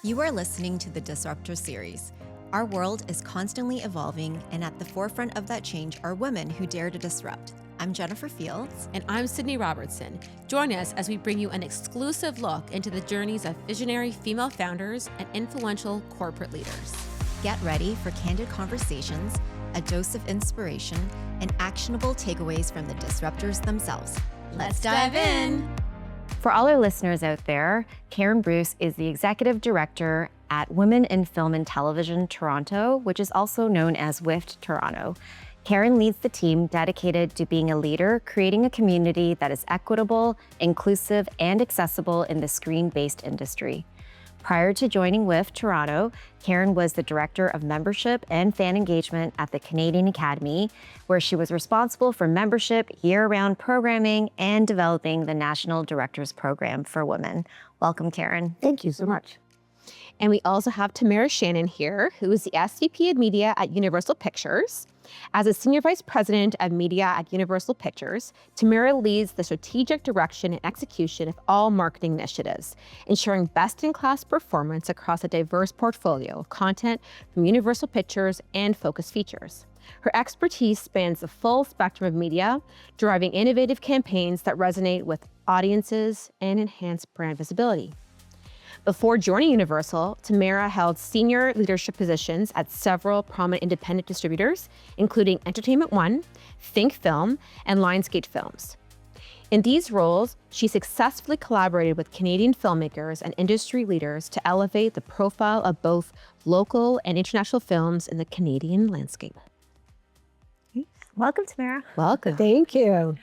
You are listening to the Disruptor series. Our world is constantly evolving, and at the forefront of that change are women who dare to disrupt. I'm Jennifer Fields. And I'm Sydney Robertson. Join us as we bring you an exclusive look into the journeys of visionary female founders and influential corporate leaders. Get ready for candid conversations, a dose of inspiration, and actionable takeaways from the disruptors themselves. Let's dive in. For all our listeners out there, Karen Bruce is the Executive Director at Women in Film and Television Toronto, which is also known as WIFT Toronto. Karen leads the team dedicated to being a leader, creating a community that is equitable, inclusive, and accessible in the screen-based industry. Prior to joining WIFT Toronto, Karen was the Director of Membership and Fan Engagement at the Canadian Academy, where she was responsible for membership, year-round programming, and developing the National Directors Program for Women. Welcome, Karen. Thank you so much. And we also have Tamara Shannon here, who is the SVP of Media at Universal Pictures. As a Senior Vice President of Media at Universal Pictures, Tamara leads the strategic direction and execution of all marketing initiatives, ensuring best-in-class performance across a diverse portfolio of content from Universal Pictures and Focus Features. Her expertise spans the full spectrum of media, driving innovative campaigns that resonate with audiences and enhance brand visibility. Before joining Universal, Tamara held senior leadership positions at several prominent independent distributors, including Entertainment One, Think Film, and Lionsgate Films. In these roles, she successfully collaborated with Canadian filmmakers and industry leaders to elevate the profile of both local and international films in the Canadian landscape. Welcome, Tamara. Welcome. Thank you.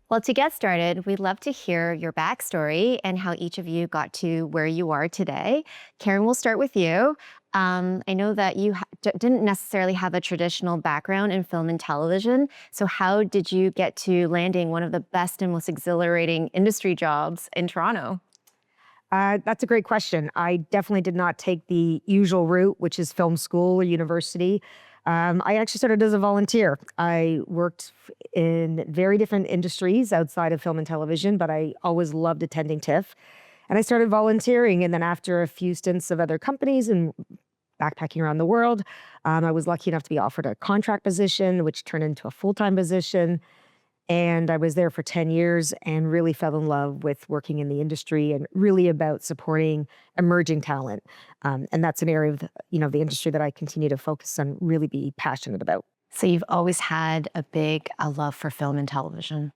Well, to get started, we'd love to hear your backstory and how each of you got to where you are today. Karen, we'll start with you. I know that you didn't necessarily have a traditional background in film and television. So how did you get to landing one of the best and most exhilarating industry jobs in Toronto? That's a great question. I definitely did not take the usual route, which is film school or university. I actually started as a volunteer. I worked in very different industries outside of film and television, but I always loved attending TIFF. And I started volunteering. And then after a few stints of other companies and backpacking around the world, I was lucky enough to be offered a contract position, which turned into a full-time position. And I was there for 10 years and really fell in love with working in the industry and really about supporting emerging talent. And that's an area of the industry that I continue to focus on, really be passionate about. So you've always had a love for film and television.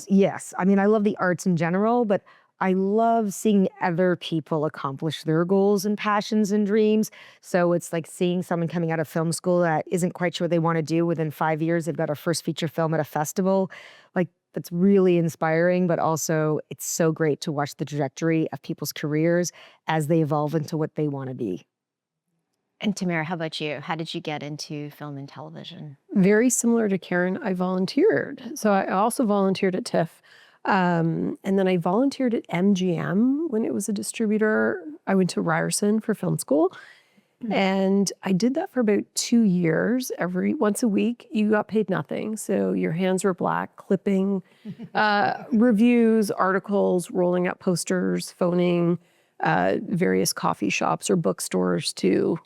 Yes. I mean, I love the arts in general, but I love seeing other people accomplish their goals and passions and dreams. So it's like seeing someone coming out of film school that isn't quite sure what they want to do. Within 5 years, they've got a first feature film at a festival. Like, that's really inspiring, but also it's so great to watch the trajectory of people's careers as they evolve into what they want to be. And Tamara, how about you? How did you get into film and television? Very similar to Karen, I volunteered. So I also volunteered at TIFF. And then I volunteered at MGM when it was a distributor. I went to Ryerson for film school. And I did that for about 2 years. Once a week, you got paid nothing. So your hands were black, clipping reviews, articles, rolling out posters, phoning various coffee shops or bookstores to,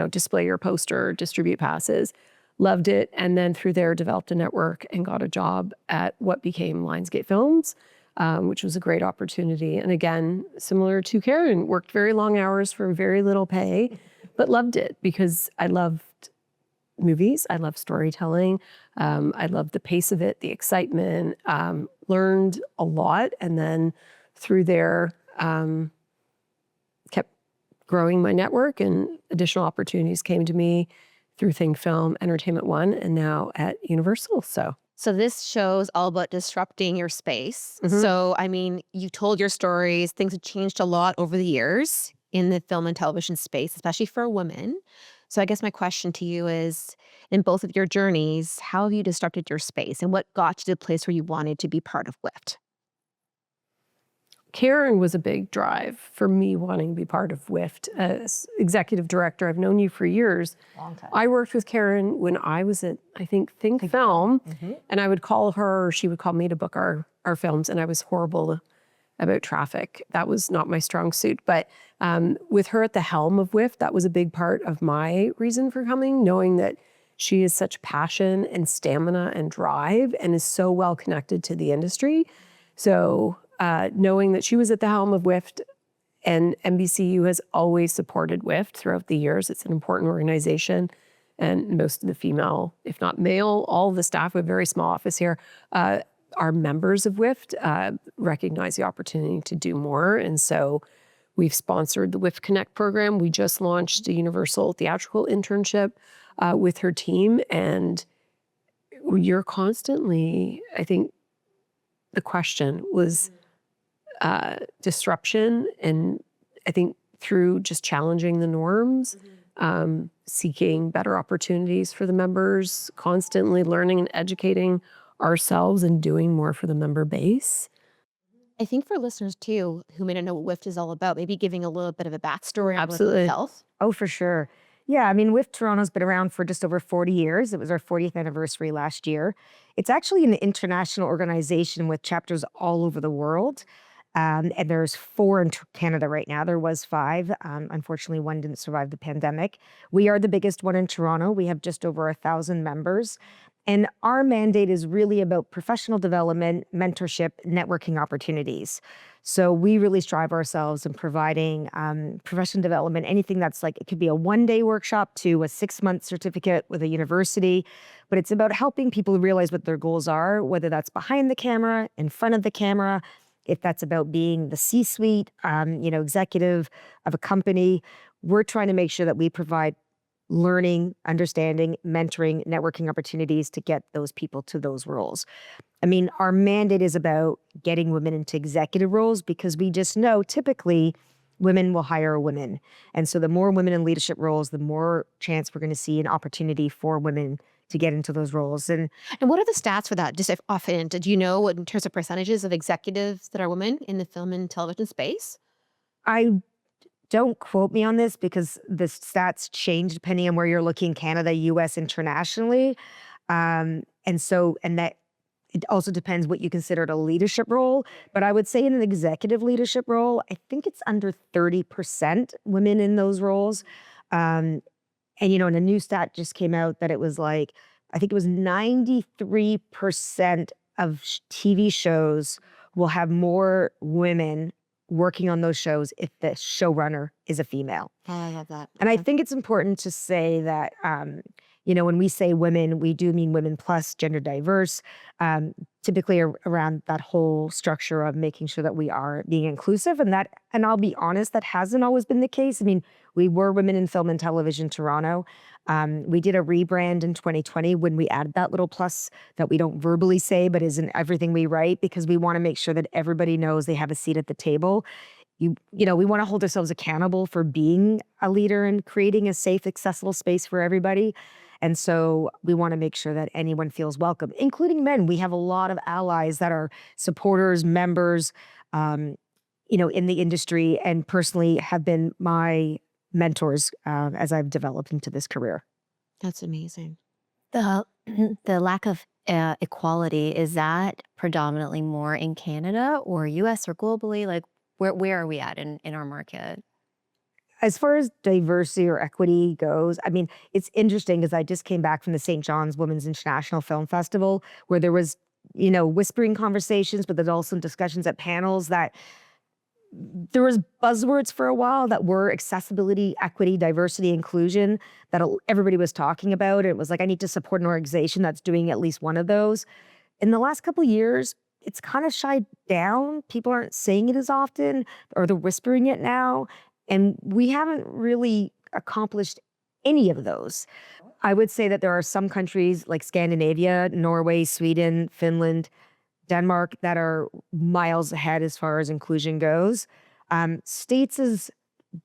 display your poster, distribute passes. Loved it. And then through there, developed a network and got a job at what became Lionsgate Films, which was a great opportunity. And again, similar to Karen, worked very long hours for very little pay, but loved it because I loved movies. I love storytelling. I loved the pace of it, the excitement, learned a lot. And then through there, kept growing my network and additional opportunities came to me through Think Film, Entertainment One, and now at Universal. So this show is all about disrupting your space. Mhm. So, I mean, you told your stories. Things have changed a lot over the years in the film and television space, especially for women. So I guess my question to you is, in both of your journeys, how have you disrupted your space and what got you to the place where you wanted to be part of WIFT? Karen was a big drive for me wanting to be part of WIFT as executive director. I've known you for years. Long time. I worked with Karen when I was at, I think Film, and I would call her, or she would call me to book our films, and I was horrible about traffic. That was not my strong suit. But with her at the helm of WIFT, that was a big part of my reason for coming, knowing that she has such passion and stamina and drive and is so well connected to the industry. So knowing that she was at the helm of WIFT, and NBCU has always supported WIFT throughout the years. It's an important organization. And most of the female, if not male, all of the staff, we have a very small office here, are members of WIFT, recognize the opportunity to do more. And so we've sponsored the WIFT Connect program. We just launched a universal theatrical internship with her team. And you're constantly, I think the question was disruption. And I think through just challenging the norms, seeking better opportunities for the members, constantly learning and educating ourselves and doing more for the member base. I think for listeners too, who may not know what WIFT is all about, maybe giving a little bit of a backstory on WIFT Absolutely. itself. Oh, for sure. Yeah, I mean, WIFT Toronto's been around for just over 40 years. It was our 40th anniversary last year. It's actually an international organization with chapters all over the world. And there's 4 in Canada right now. There was 5. Unfortunately, one didn't survive the pandemic. We are the biggest one in Toronto. We have just over 1,000 members. And our mandate is really about professional development, mentorship, networking opportunities. So we really strive ourselves in providing professional development, anything that's like, it could be a 1-day workshop to a 6-month certificate with a university, but it's about helping people realize what their goals are, whether that's behind the camera, in front of the camera, if that's about being the C-suite, executive of a company. We're trying to make sure that we provide learning, understanding, mentoring, networking opportunities to get those people to those roles. I mean, our mandate is about getting women into executive roles because we just know typically women will hire women. And so the more women in leadership roles, the more chance we're going to see an opportunity for women to get into those roles. And what are the stats for that? Just if often, do you know what in terms of percentages of executives that are women in the film and television space? I don't quote me on this because the stats change depending on where you're looking, Canada, US, internationally. And that it also depends what you consider a leadership role. But I would say in an executive leadership role, I think it's under 30% women in those roles. And, and a new stat just came out that it was like, I think it was 93% of TV shows will have more women working on those shows if the showrunner is a female. Oh, I love that. And I think it's important to say that, when we say women, we do mean women plus gender diverse, typically around that whole structure of making sure that we are being inclusive. And I'll be honest, that hasn't always been the case. I mean, we were Women in Film and Television Toronto. We did a rebrand in 2020 when we added that little plus that we don't verbally say, but is in everything we write, because we want to make sure that everybody knows they have a seat at the table. We want to hold ourselves accountable for being a leader and creating a safe, accessible space for everybody. And so we want to make sure that anyone feels welcome, including men. We have a lot of allies that are supporters, members, in the industry, and personally have been my mentors as I've developed into this career. That's amazing. The lack of equality, is that predominantly more in Canada or US or globally? Like where are we at in our market? As far as diversity or equity goes, I mean, it's interesting because I just came back from the St. John's Women's International Film Festival where there was, whispering conversations, but there's also discussions at panels that there was buzzwords for a while that were accessibility, equity, diversity, inclusion that everybody was talking about. It was like, I need to support an organization that's doing at least one of those. In the last couple of years, it's kind of shied down. People aren't saying it as often, or they're whispering it now. And we haven't really accomplished any of those. I would say that there are some countries like Scandinavia, Norway, Sweden, Finland, Denmark that are miles ahead as far as inclusion goes. States is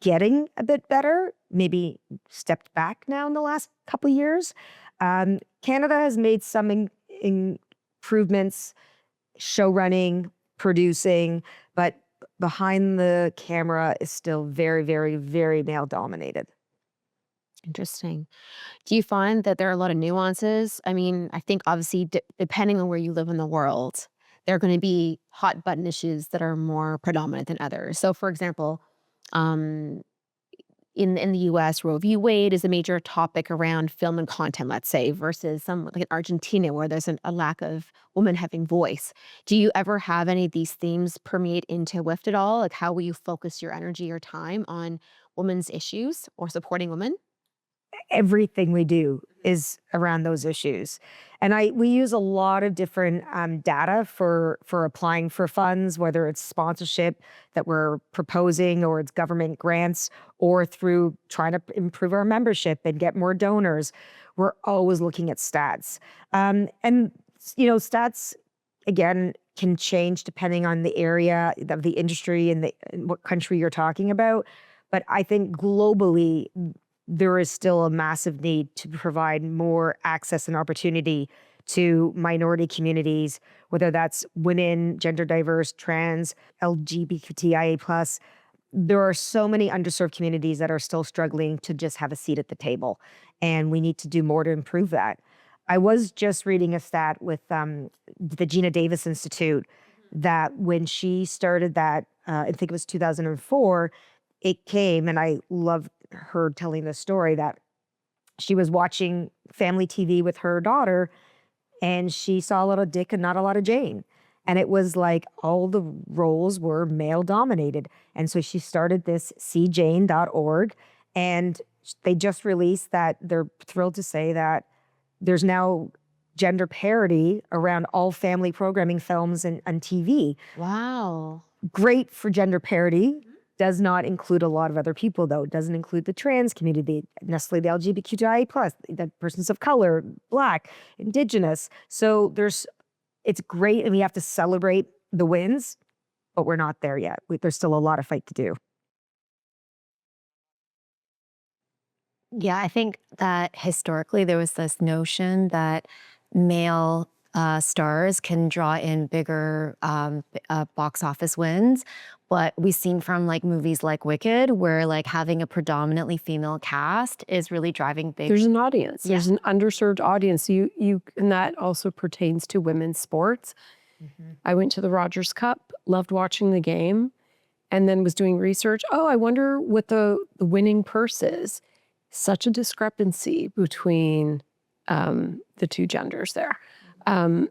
getting a bit better, maybe stepped back now in the last couple of years. Canada has made some improvements, show running, producing, but behind the camera is still very, very, very male dominated. Interesting. Do you find that there are a lot of nuances? I mean, I think obviously depending on where you live in the world, there are going to be hot button issues that are more predominant than others. So, for example, um, in the US, Roe v. Wade is a major topic around film and content, let's say, versus some like in Argentina where there's a lack of women having voice. Do you ever have any of these themes permeate into WIFT at all? Like how will you focus your energy or time on women's issues or supporting women? Everything we do is around those issues. And we use a lot of different data for applying for funds, whether it's sponsorship that we're proposing or it's government grants or through trying to improve our membership and get more donors. We're always looking at stats. And, stats, again, can change depending on the area of the industry and what country you're talking about. But I think globally, there is still a massive need to provide more access and opportunity to minority communities, whether that's women, gender diverse, trans, LGBTQIA+. There are so many underserved communities that are still struggling to just have a seat at the table, and we need to do more to improve that. I was just reading a stat with the Gina Davis Institute that when she started that, I think it was 2004, it came, and I love her telling the story that she was watching family TV with her daughter and she saw a lot of Dick and not a lot of Jane. And it was like all the roles were male dominated. And so she started this cjane.org and they just released that they're thrilled to say that there's now gender parity around all family programming films and TV. Wow. Great for gender parity. Does not include a lot of other people, though. It doesn't include the trans community, necessarily the LGBTQIA+, the persons of color, Black, Indigenous. So it's great, and we have to celebrate the wins, but we're not there yet. There's still a lot of fight to do. Yeah, I think that historically there was this notion that male stars can draw in bigger box office wins. But we've seen from like movies like Wicked, where like having a predominantly female cast is really driving big. There's an audience. There's an underserved audience. And that also pertains to women's sports. I went to the Rogers Cup, loved watching the game, and then was doing research. Oh, I wonder what the winning purse is. Such a discrepancy between the two genders there. And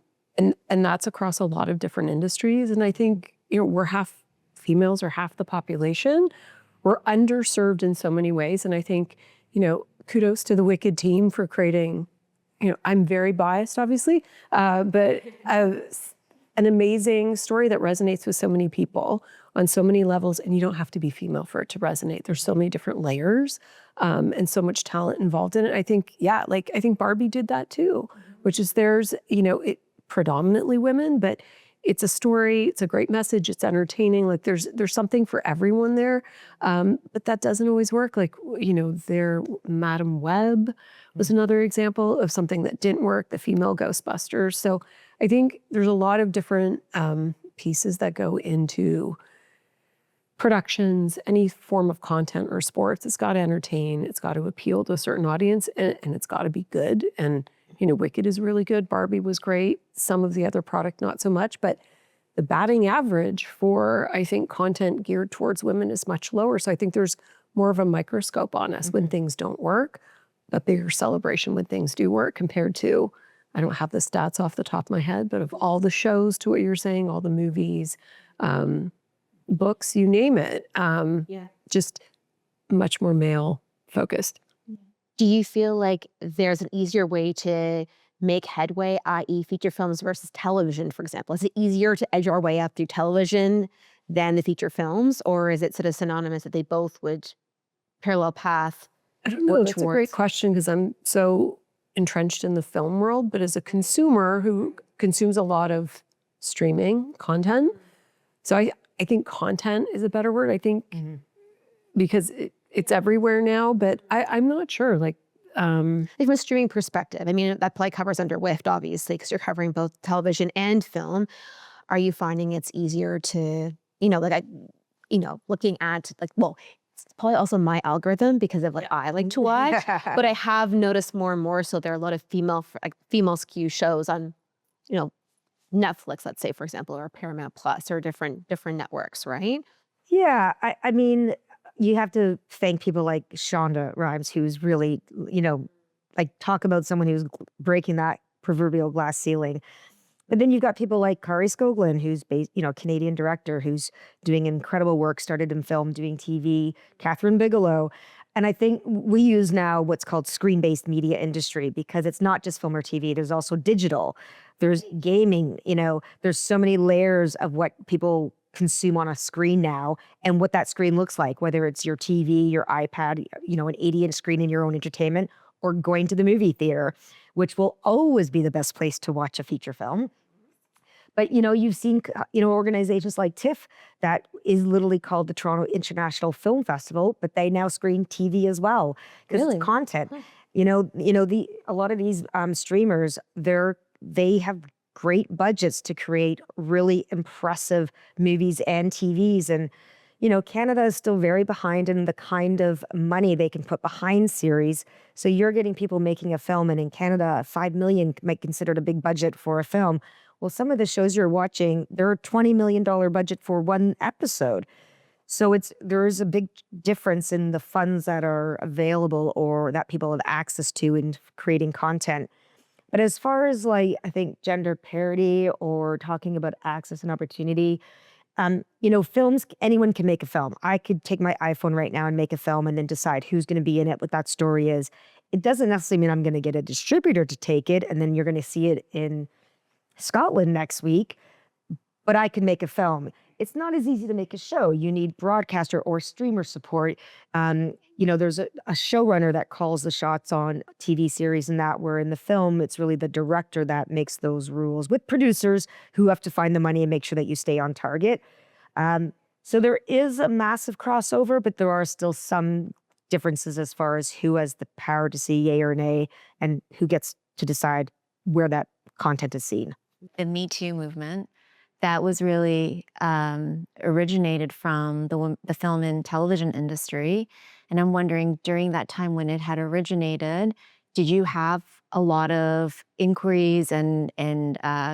that's across a lot of different industries. And I think, females are half the population. We're underserved in so many ways. And I think, kudos to the Wicked team for creating, I'm very biased, obviously, but an amazing story that resonates with so many people on so many levels. And you don't have to be female for it to resonate. There's so many different layers and so much talent involved in it. I think, I think Barbie did that too, which is there's, it predominantly women, but it's a story, it's a great message, it's entertaining. Like there's something for everyone there. But that doesn't always work. Like, Madam Web was another example of something that didn't work, the female Ghostbusters. So I think there's a lot of different pieces that go into productions, any form of content or sports. It's got to entertain, it's got to appeal to a certain audience, and it's got to be good. And Wicked is really good. Barbie was great. Some of the other product, not so much. But the batting average for, I think, content geared towards women is much lower. So I think there's more of a microscope on us when things don't work, a bigger celebration when things do work compared to, I don't have the stats off the top of my head, but of all the shows, to what you're saying, all the movies, books, you name it, just much more male focused. Do you feel like there's an easier way to make headway, i.e. feature films versus television, for example? Is it easier to edge our way up through television than the feature films? Or is it sort of synonymous that they both would parallel path? I don't know. That's a great question because I'm so entrenched in the film world. But as a consumer who consumes a lot of streaming content, so I think content is a better word. I think because it's everywhere now, but I'm not sure. Like from a streaming perspective, I mean, that probably covers under WIFT, obviously, because you're covering both television and film. Are you finding it's easier to, looking at it's probably also my algorithm because of I like to watch, but I have noticed more and more. So there are a lot of female skew shows on, Netflix, let's say, for example, or Paramount Plus, or different networks, right? Yeah, I mean, you have to thank people like Shonda Rhimes, who's really, like talk about someone who's breaking that proverbial glass ceiling. But then you've got people like Kari Skogland, who's based, Canadian director, who's doing incredible work, started in film, doing TV, Catherine Bigelow. And I think we use now what's called screen-based media industry, because it's not just film or TV. There's also digital. There's gaming, there's so many layers of what people consume on a screen now, and what that screen looks like, whether it's your TV, your iPad, an 80-inch screen in your own entertainment, or going to the movie theater, which will always be the best place to watch a feature film. But, you've seen, organizations like TIFF that is literally called the Toronto International Film Festival, but they now screen TV as well, because Really? it's content. A lot of these streamers, they have great budgets to create really impressive movies and TVs. And, Canada is still very behind in the kind of money they can put behind series. So you're getting people making a film, and in Canada, 5 million might considered a big budget for a film. Well, some of the shows you're watching, they're a $20 million budget for one episode. So there is a big difference in the funds that are available or that people have access to in creating content. But as far as I think gender parity or talking about access and opportunity, films, anyone can make a film. I could take my iPhone right now and make a film and then decide who's going to be in it, what that story is. It doesn't necessarily mean I'm going to get a distributor to take it, and then you're going to see it in Scotland next week, but I can make a film. It's not as easy to make a show. You need broadcaster or streamer support. There's a showrunner that calls the shots on TV series, and that where in the film, it's really the director that makes those rules with producers who have to find the money and make sure that you stay on target. So there is a massive crossover, but there are still some differences as far as who has the power to say yay or nay and who gets to decide where that content is seen. The Me Too movement, that was really originated from the film and television industry. And I'm wondering, during that time when it had originated, did you have a lot of inquiries and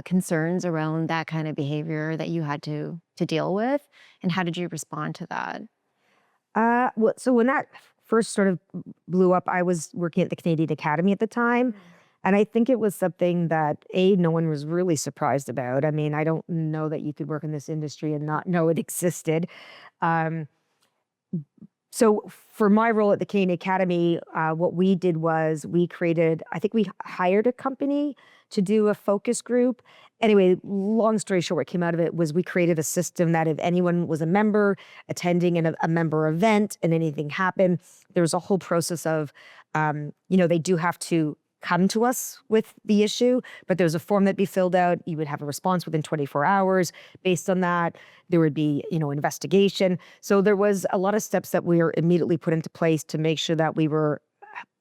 concerns around that kind of behavior that you had to deal with? And how did you respond to that? So when that first sort of blew up, I was working at the Canadian Academy at the time. And I think it was something that, no one was really surprised about. I mean, I don't know that you could work in this industry and not know it existed. So for my role at the Canadian Academy, what we did was we hired a company to do a focus group. Anyway, long story short, what came out of it was we created a system that if anyone was a member attending a member event and anything happened, there was a whole process of, they do have to come to us with the issue, but there was a form that'd be filled out. You would have a response within 24 hours. Based on that, there would be, investigation. So there was a lot of steps that we were immediately put into place to make sure that we were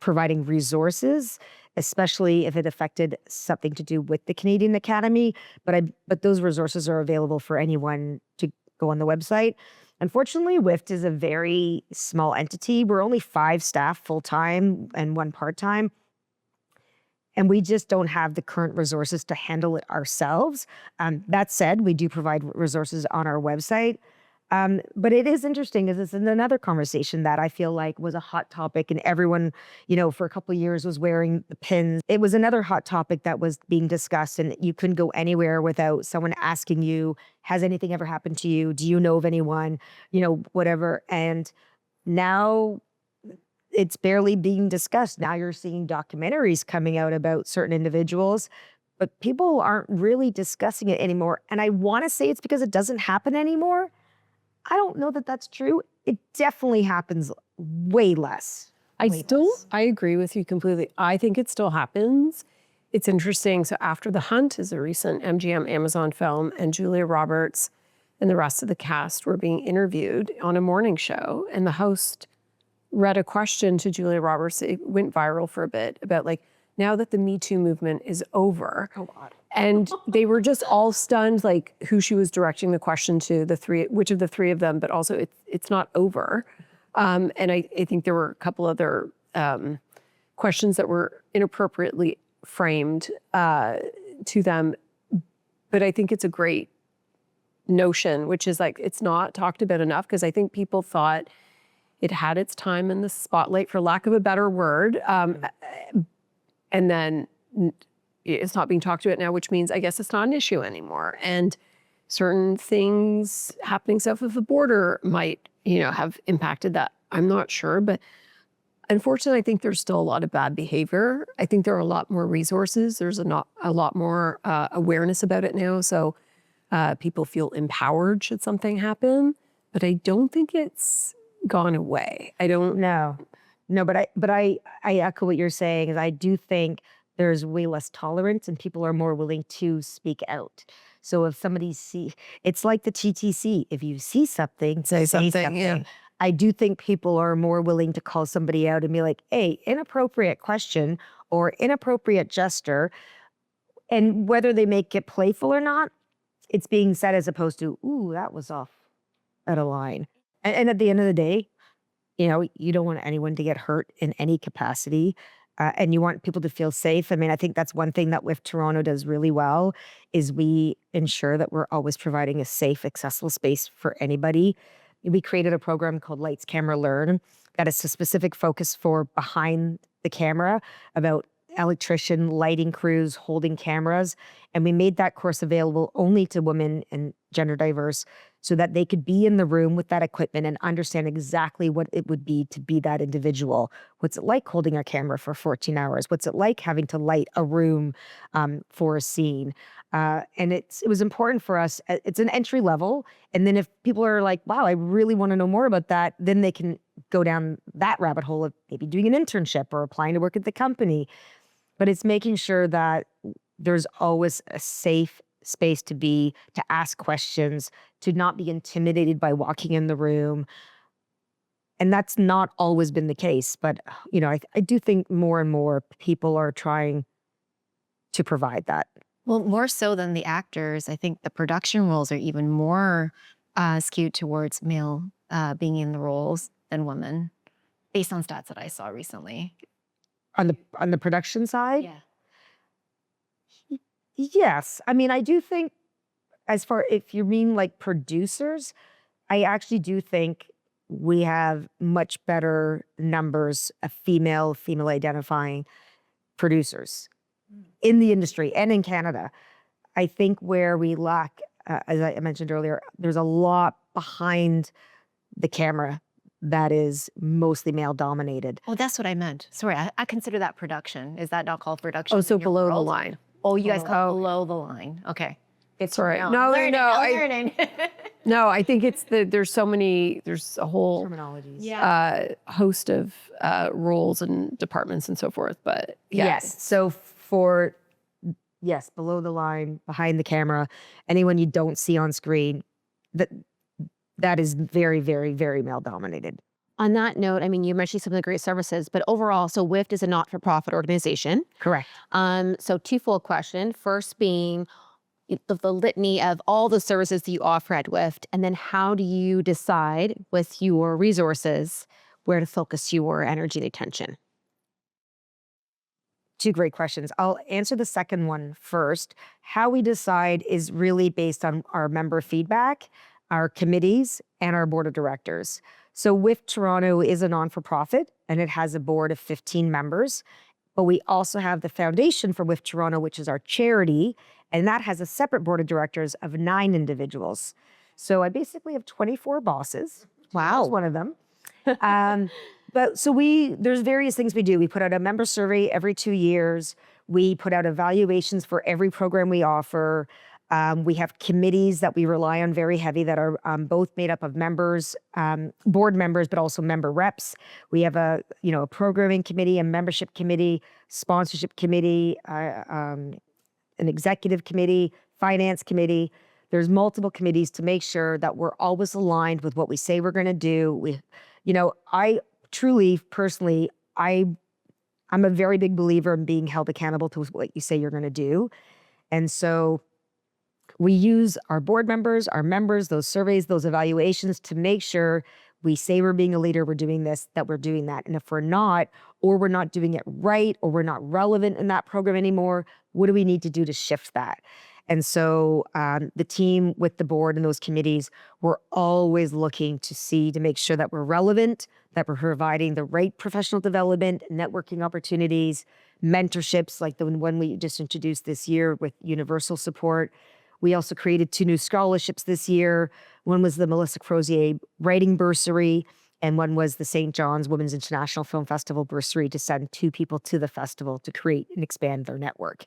providing resources, especially if it affected something to do with the Canadian Academy. But those resources are available for anyone to go on the website. Unfortunately, WIFT is a very small entity. We're only 5 staff full-time and 1 part-time. And we just don't have the current resources to handle it ourselves. That said, we do provide resources on our website. But it is interesting, because it's another conversation that I feel like was a hot topic, and everyone, for a couple of years was wearing the pins. It was another hot topic that was being discussed, and you couldn't go anywhere without someone asking you, has anything ever happened to you? Do you know of anyone? Whatever. And now it's barely being discussed. Now you're seeing documentaries coming out about certain individuals, but people aren't really discussing it anymore. And I want to say it's because it doesn't happen anymore. I don't know that that's true. It definitely happens way less. I agree with you completely. I think it still happens. It's interesting. So After the Hunt is a recent MGM Amazon film, and Julia Roberts and the rest of the cast were being interviewed on a morning show, and the host read a question to Julia Roberts. It went viral for a bit about now that the Me Too movement is over. Oh God. And they were just all stunned, who she was directing the question to, which of the 3 of them, but also it's not over. And I think there were a couple other questions that were inappropriately framed to them. But I think it's a great notion, which is like, it's not talked about enough, because I think people thought it had its time in the spotlight, for lack of a better word. And then it's not being talked about now, which means I guess it's not an issue anymore. And certain things happening south of the border might, have impacted that. I'm not sure, but unfortunately, I think there's still a lot of bad behavior. I think there are a lot more resources. There's a lot more awareness about it now. So people feel empowered should something happen. But I don't think it's gone away. I don't. No, but I echo what you're saying. Is I do think there's way less tolerance and people are more willing to speak out. So if somebody it's like the TTC. If you see something, say something. Yeah. I do think people are more willing to call somebody out and be like, hey, inappropriate question or inappropriate gesture. And whether they make it playful or not, it's being said as opposed to, ooh, that was off at a line. And at the end of the day, you don't want anyone to get hurt in any capacity. And you want people to feel safe. I mean, I think that's one thing that WIFT Toronto does really well is we ensure that we're always providing a safe, accessible space for anybody. We created a program called Lights, Camera, Learn that is a specific focus for behind the camera about electrician, lighting crews, holding cameras. And we made that course available only to women and gender diverse so that they could be in the room with that equipment and understand exactly what it would be to be that individual. What's it like holding a camera for 14 hours? What's it like having to light a room for a scene? And it was important for us. It's an entry level. And then if people are like, wow, I really want to know more about that, then they can go down that rabbit hole of maybe doing an internship or applying to work at the company. But it's making sure that there's always a safe space to ask questions, to not be intimidated by walking in the room. And that's not always been the case. But, I do think more and more people are trying to provide that. Well, more so than the actors, I think the production roles are even more skewed towards male being in the roles than women, based on stats that I saw recently. On the production side? Yeah. Yes. I mean, I do think if you mean like producers, I actually do think we have much better numbers of female identifying producers in the industry and in Canada. I think where we lack, as I mentioned earlier, there's a lot behind the camera that is mostly male dominated. Oh, that's what I meant. Sorry, I consider that production. Is that not called production? Oh, so below the line. Oh, you guys call it below the line. Okay. It's all right. I'm No, learning. No, I think it's there's a whole Terminologies. Host of roles and departments and so forth. But yeah. Yes. So below the line, behind the camera, anyone you don't see on screen, that is very, very, very male dominated. On that note, I mean, you mentioned some of the great services, but overall, so WIFT is a not-for-profit organization. Correct. So twofold question. First being the litany of all the services that you offer at WIFT, and then how do you decide with your resources where to focus your energy and attention? Two great questions. I'll answer the second one first. How we decide is really based on our member feedback, our committees, and our board of directors. So WIFT Toronto is a non-for-profit, and it has a board of 15 members. But we also have the foundation for WIFT Toronto, which is our charity, and that has a separate board of directors of 9 individuals. So I basically have 24 bosses. Wow. That's one of them. But so there's various things we do. We put out a member survey every 2 years. We put out evaluations for every program we offer. We have committees that we rely on very heavy that are both made up of members, board members, but also member reps. We have a programming committee, a membership committee, sponsorship committee, an executive committee, finance committee. There's multiple committees to make sure that we're always aligned with what we say we're going to do. I truly, personally, I'm a very big believer in being held accountable to what you say you're going to do. And so we use our board members, our members, those surveys, those evaluations to make sure we say we're being a leader, we're doing this, that we're doing that. And if we're not, or we're not doing it right, or we're not relevant in that program anymore, what do we need to do to shift that? And so the team with the board and those committees, we're always looking to make sure that we're relevant, that we're providing the right professional development, networking opportunities, mentorships like the one we just introduced this year with universal support. We also created 2 new scholarships this year. One was the Melissa Crozier Writing Bursary, and one was the St. John's Women's International Film Festival Bursary to send 2 people to the festival to create and expand their network.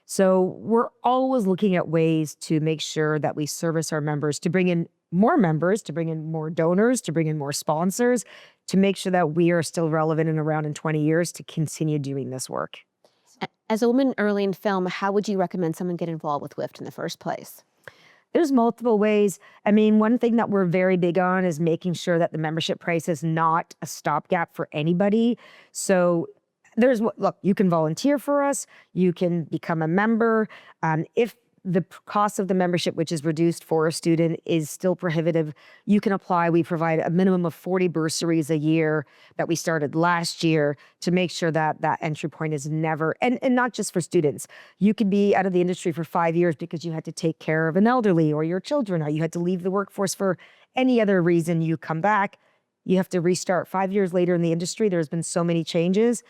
So we're always looking at ways to make sure that we service our members, to bring in more members, to bring in more donors, to bring in more sponsors, to make sure that we are still relevant and around in 20 years to continue doing this work. As a woman early in film, how would you recommend someone get involved with WIFT in the first place? There's multiple ways. I mean, one thing that we're very big on is making sure that the membership price is not a stopgap for anybody. So look, you can volunteer for us, you can become a member. If the cost of the membership, which is reduced for a student, is still prohibitive, you can apply. We provide a minimum of 40 bursaries a year that we started last year to make sure that that entry point is never, and not just for students. You could be out of the industry for 5 years because you had to take care of an elderly or your children, or you had to leave the workforce for any other reason. You come back, you have to restart 5 years later in the industry. There's been so many changes.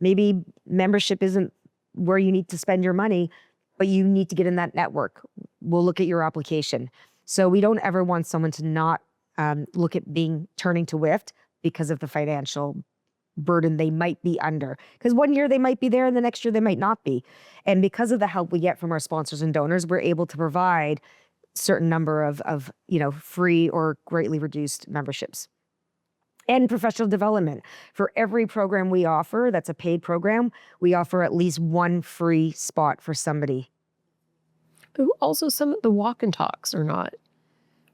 Maybe membership isn't where you need to spend your money, but you need to get in that network. We'll look at your application. So we don't ever want someone to not look at turning to WIFT because of the financial burden they might be under. Because one year they might be there and the next year they might not be. And because of the help we get from our sponsors and donors, we're able to provide certain number of free or greatly reduced memberships. And professional development. For every program we offer that's a paid program, we offer at least 1 free spot for somebody. Also, some of the walk and talks are not.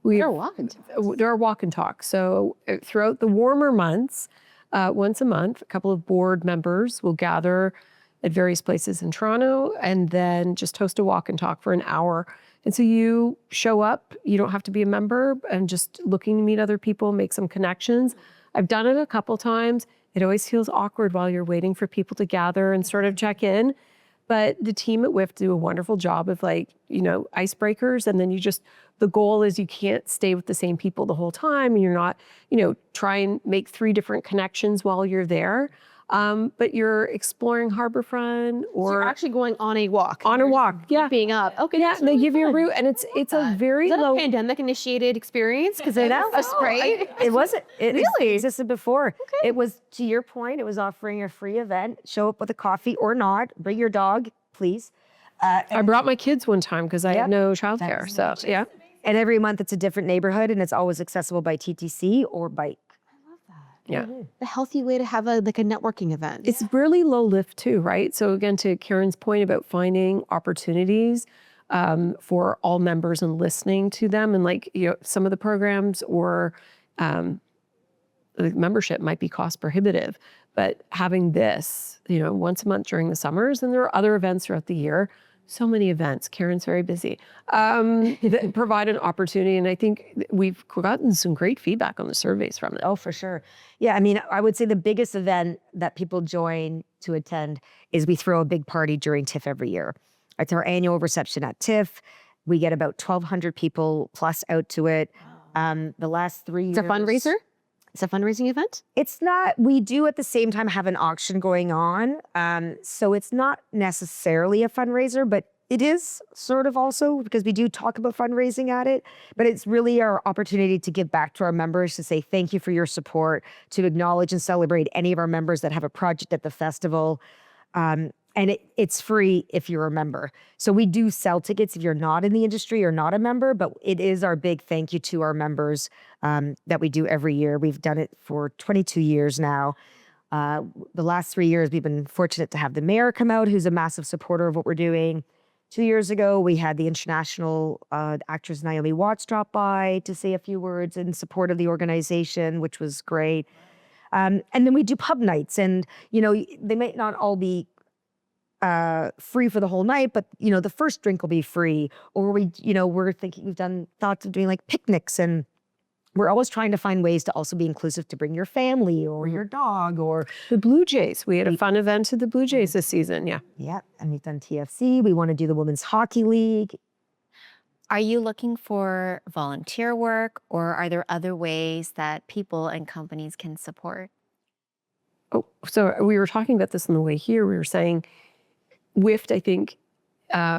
There are walk and talks. There are walk and talks. So throughout the warmer months, once a month, a couple of board members will gather at various places in Toronto and then just host a walk and talk for an hour. And so you show up, you don't have to be a member, and just looking to meet other people, make some connections. I've done it a couple times. It always feels awkward while you're waiting for people to gather and sort of check in. But the team at WIFT do a wonderful job of icebreakers. And then the goal is you can't stay with the same people the whole time. And you're not, try and make 3 different connections while you're there. But you're exploring Harbourfront or... So you're actually going on a walk. On a walk, yeah. Being up. Okay. Yeah, and they give you a route, and it's a very Is that low... a pandemic-initiated experience? Because it was great. It wasn't. It Really? existed before. Okay. It was, to your point, it was offering a free event. Show up with a coffee or not. Bring your dog, please. I brought my kids one time because I had no childcare, That's so yeah. And every month it's a different neighborhood, and it's always accessible by TTC or bike. Yeah. A healthy way to have a networking event. It's really low lift too, right? So again, to Karen's point about finding opportunities for all members and listening to them, and some of the programs or the membership might be cost prohibitive, but having this, once a month during the summers, and there are other events throughout the year. So many events. Karen's very busy. That provide an opportunity, and I think we've gotten some great feedback on the surveys from it. Oh, for sure. Yeah, I mean, I would say the biggest event that people join to attend is we throw a big party during TIFF every year. It's our annual reception at TIFF. We get about 1,200 people plus out to it. The last 3 years... It's a fundraiser? It's a fundraising event? It's not. We do at the same time have an auction going on. So it's not necessarily a fundraiser, but it is sort of also, because we do talk about fundraising at it. But it's really our opportunity to give back to our members, to say thank you for your support, to acknowledge and celebrate any of our members that have a project at the festival. And it's free if you're a member. So we do sell tickets if you're not in the industry or not a member, but it is our big thank you to our members that we do every year. We've done it for 22 years now. The last 3 years, we've been fortunate to have the mayor come out, who's a massive supporter of what we're doing. 2 years ago, we had the international actress Naomi Watts drop by to say a few words in support of the organization, which was great. And then we do pub nights, and they might not all be free for the whole night, but the first drink will be free. Or we're thinking, we've done thoughts of doing like picnics, and we're always trying to find ways to also be inclusive, to bring your family or your dog or the Blue Jays. We had a fun event at the Blue Jays this season. Yeah. Yeah, and we've done TFC. We want to do the Women's Hockey League. Are you looking for volunteer work, or are there other ways that people and companies can support? Oh, so we were talking about this on the way here. We were saying WIFT, I think,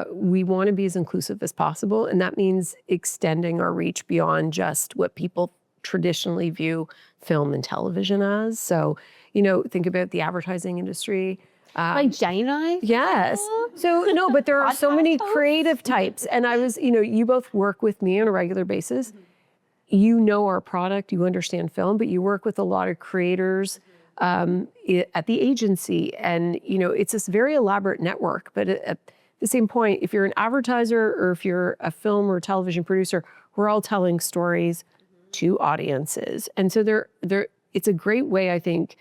we want to be as inclusive as possible. And that means extending our reach beyond just what people traditionally view film and television as. So, think about the advertising industry. Like Jenny and I? Yes. So, no, but there are so many creative types. And I was, you both work with me on a regular basis. You know our product, you understand film, but you work with a lot of creators at the agency. And, it's this very elaborate network. But at the same point, if you're an advertiser or if you're a film or television producer, we're all telling stories to audiences. And so it's a great way, I think,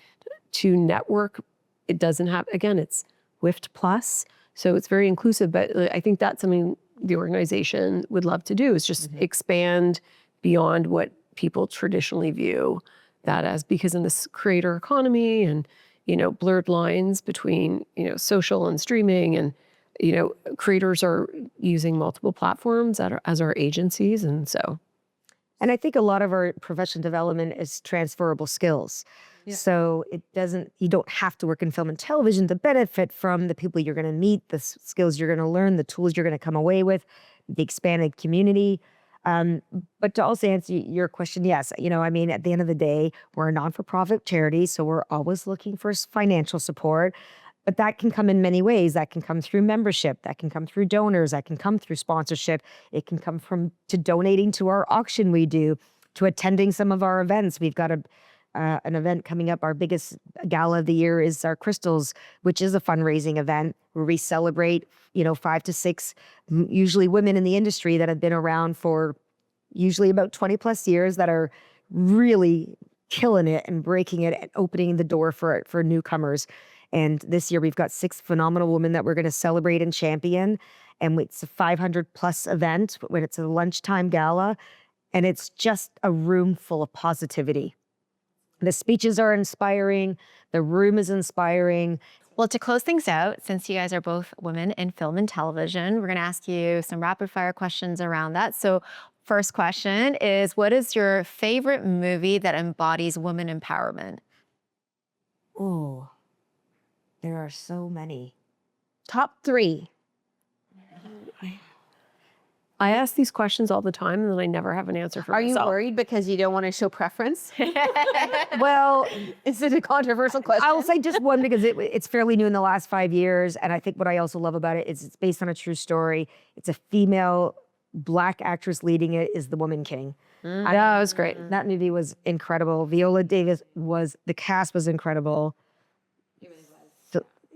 to network. It doesn't have, again, it's WIFT Plus, so it's very inclusive, but I think that's something the organization would love to do, is just expand beyond what people traditionally view that as, because in this creator economy and, blurred lines between, social and streaming, and, creators are using multiple platforms as our agencies, and so. And I think a lot of our professional development is transferable skills. Yeah. So you don't have to work in film and television to benefit from the people you're going to meet, the skills you're going to learn, the tools you're going to come away with, the expanded community. But to also answer your question, yes, at the end of the day, we're a non-for-profit charity, so we're always looking for financial support. But that can come in many ways. That can come through membership. That can come through donors. That can come through sponsorship. It can come to donating to our auction we do, to attending some of our events. We've got an event coming up. Our biggest gala of the year is our Crystals, which is a fundraising event where we celebrate, 5 to 6, usually women in the industry that have been around for usually about 20 plus years, that are really killing it and breaking it and opening the door for newcomers. And this year we've got 6 phenomenal women that we're going to celebrate and champion. And it's a 500 plus event when it's a lunchtime gala. And it's just a room full of positivity. The speeches are inspiring. The room is inspiring. Well, to close things out, since you guys are both women in film and television, we're going to ask you some rapid fire questions around that. So first question is, what is your favorite movie that embodies women empowerment? Oh, there are so many. Top 3. I ask these questions all the time, and then I never have an answer for myself. Are you worried because you don't want to show preference? Well, is it a controversial question? I'll say just one because it's fairly new in the last 5 years. And I think what I also love about it is it's based on a true story. It's a female Black actress leading it, is The Woman King. Yeah, it was great. That movie was incredible. Viola Davis the cast was incredible.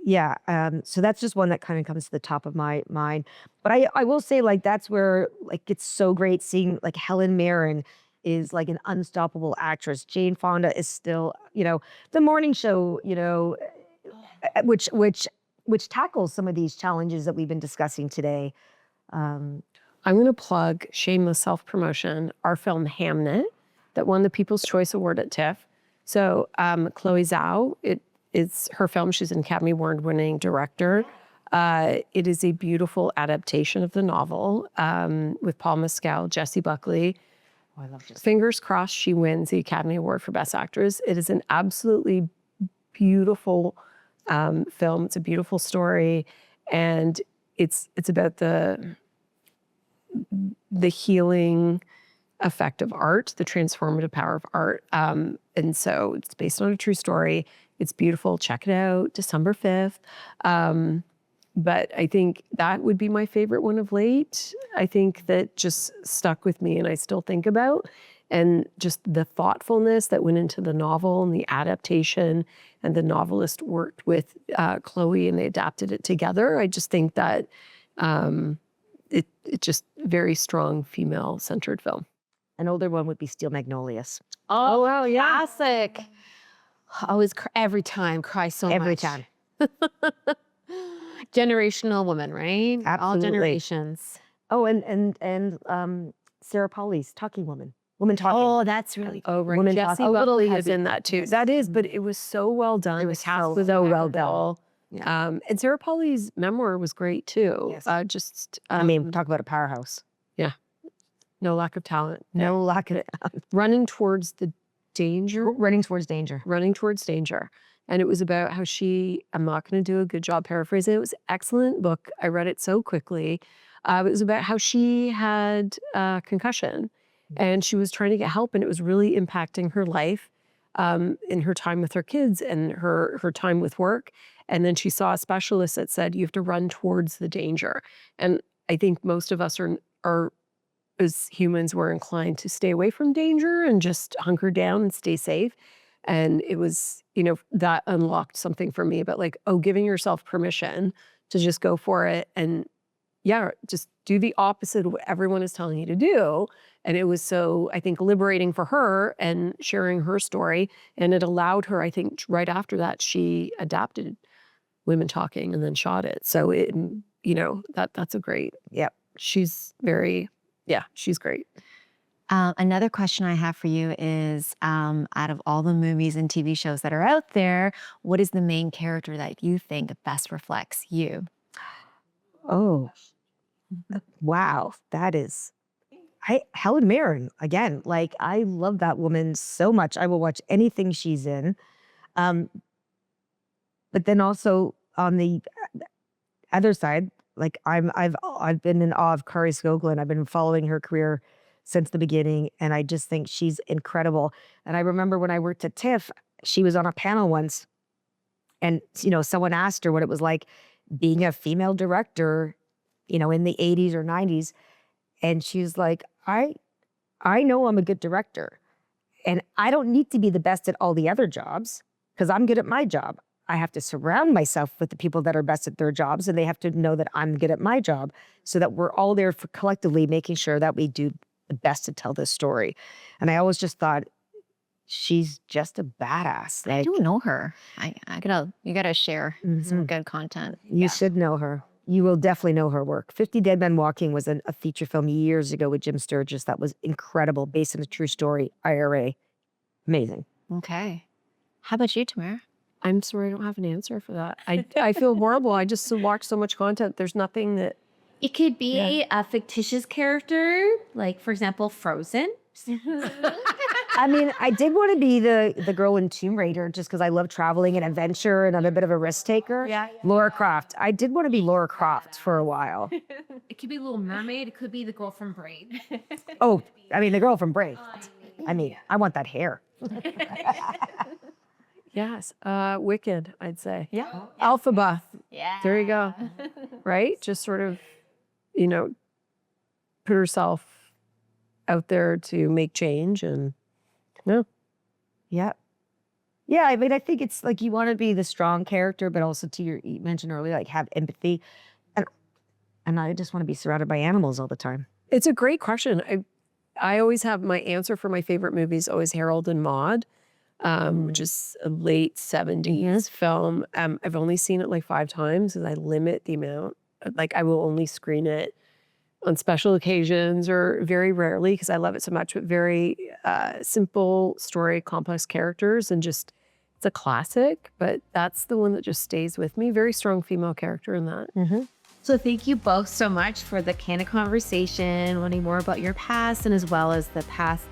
Yeah, so that's just one that kind of comes to the top of my mind. But I will say, that's where it's so great seeing Helen Mirren is an unstoppable actress. Jane Fonda is still, the morning show, which tackles some of these challenges that we've been discussing today. I'm going to plug, shameless self-promotion, our film Hamnet that won the People's Choice Award at TIFF. So Chloe Zhao, it's her film. She's an Academy Award-winning director. It is a beautiful adaptation of the novel with Paul Mescal, Jessie Buckley. Oh, I love Jessie. Fingers crossed she wins the Academy Award for Best Actress. It is an absolutely beautiful film. It's a beautiful story, and it's about the healing effect of art, the transformative power of art. And so it's based on a true story. It's beautiful. Check it out, December 5th. But I think that would be my favorite one of late. I think that just stuck with me and I still think about. And just the thoughtfulness that went into the novel and the adaptation, and the novelist worked with Chloe and they adapted it together. I just think that it just very strong female-centered film. An older one would be Steel Magnolias. Oh wow, yeah. Classic. Always every time cry so much. Every time. Generational woman, right? Absolutely. All generations. Oh, and Sarah Polley's Talking Woman. Woman Talking. Oh, that's really Oh, right. Woman Jessie Talking. Buckley is in that too. That is, but it was so well done. It was The cast so well done. incredible. Yeah. And Sarah Polley's memoir was great too. Yes. I mean, talk about a powerhouse. Yeah. No lack of talent. No lack of Running towards the danger. running towards danger. Running towards danger. And it was about how I'm not going to do a good job paraphrasing. It was an excellent book. I read it so quickly. It was about how she had a concussion and she was trying to get help, and it was really impacting her life in her time with her kids and her time with work. And then she saw a specialist that said, you have to run towards the danger. And I think most of us are as humans, we're inclined to stay away from danger and just hunker down and stay safe. And it was, that unlocked something for me, but like, giving yourself permission to just go for it and just do the opposite of what everyone is telling you to do. And it was so, I think, liberating for her and sharing her story. And it allowed her, I think, right after that, she adapted Women Talking and then shot it. So that's a great, she's great. Another question I have for you is, out of all the movies and TV shows that are out there, what is the main character that you think best reflects you? Oh, wow. That is, Helen Mirren, again, like I love that woman so much. I will watch anything she's in. But then also on the other side, like I've been in awe of Kari Skogland. I've been following her career since the beginning, and I just think she's incredible. And I remember when I worked at TIFF, she was on a panel once, and someone asked her what it was like being a female director, in the 80s or 90s, and she's like, I know I'm a good director, and I don't need to be the best at all the other jobs because I'm good at my job. I have to surround myself with the people that are best at their jobs, and they have to know that I'm good at my job, so that we're all there for collectively making sure that we do the best to tell this story. And I always just thought, she's just a badass. I don't know her. You gotta share some good content. You should know her. You will definitely know her work. 50 Dead Men Walking was a feature film years ago with Jim Sturgis that was incredible, based on a true story, IRA. Amazing. Okay. How about you, Tamara? I'm sorry, I don't have an answer for that. I feel horrible. I just watch so much content. There's nothing that... It could be a fictitious character, like, for example, Frozen. I mean, I did want to be the girl in Tomb Raider just because I love traveling and adventure and I'm a bit of a risk taker. Laura Croft. I did want to be Laura Croft for a while. It could be Little Mermaid. It could be the girl from Brave. Oh, I mean, the girl from Brave. I mean, I want that hair. Yes. Wicked, I'd say. Yeah. Alphabeth. Yeah. There you go. Right? Just sort of, put herself out there to make change and Yeah. Yeah, I mean, I think it's like you want to be the strong character, but also you mentioned earlier, like have empathy. And I just want to be surrounded by animals all the time. It's a great question. I always have my answer for my favorite movies, always Harold and Maude, which is a late 70s film. I've only seen it like 5 times because I limit the amount. Like I will only screen it on special occasions or very rarely because I love it so much, but very simple story, complex characters, and just, it's a classic, but that's the one that just stays with me. Very strong female character in that. So thank you both so much for the candid conversation, learning more about your past and as well as the path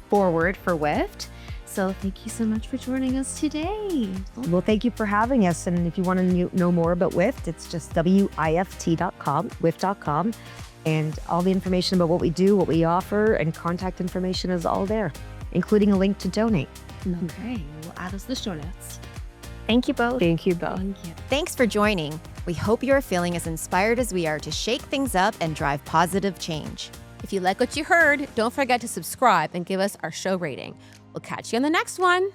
forward for WIFT. So thank you so much for joining us today. Well, thank you for having us. And if you want to know more about WIFT, it's just WIFT.com, WIFT.com. And all the information about what we do, what we offer, and contact information is all there, including a link to donate. Okay, we'll add us the show notes. Thank you both. Thank you both. Thank you. Thanks for joining. We hope you're feeling as inspired as we are to shake things up and drive positive change. If you like what you heard, don't forget to subscribe and give us our show rating. We'll catch you on the next one.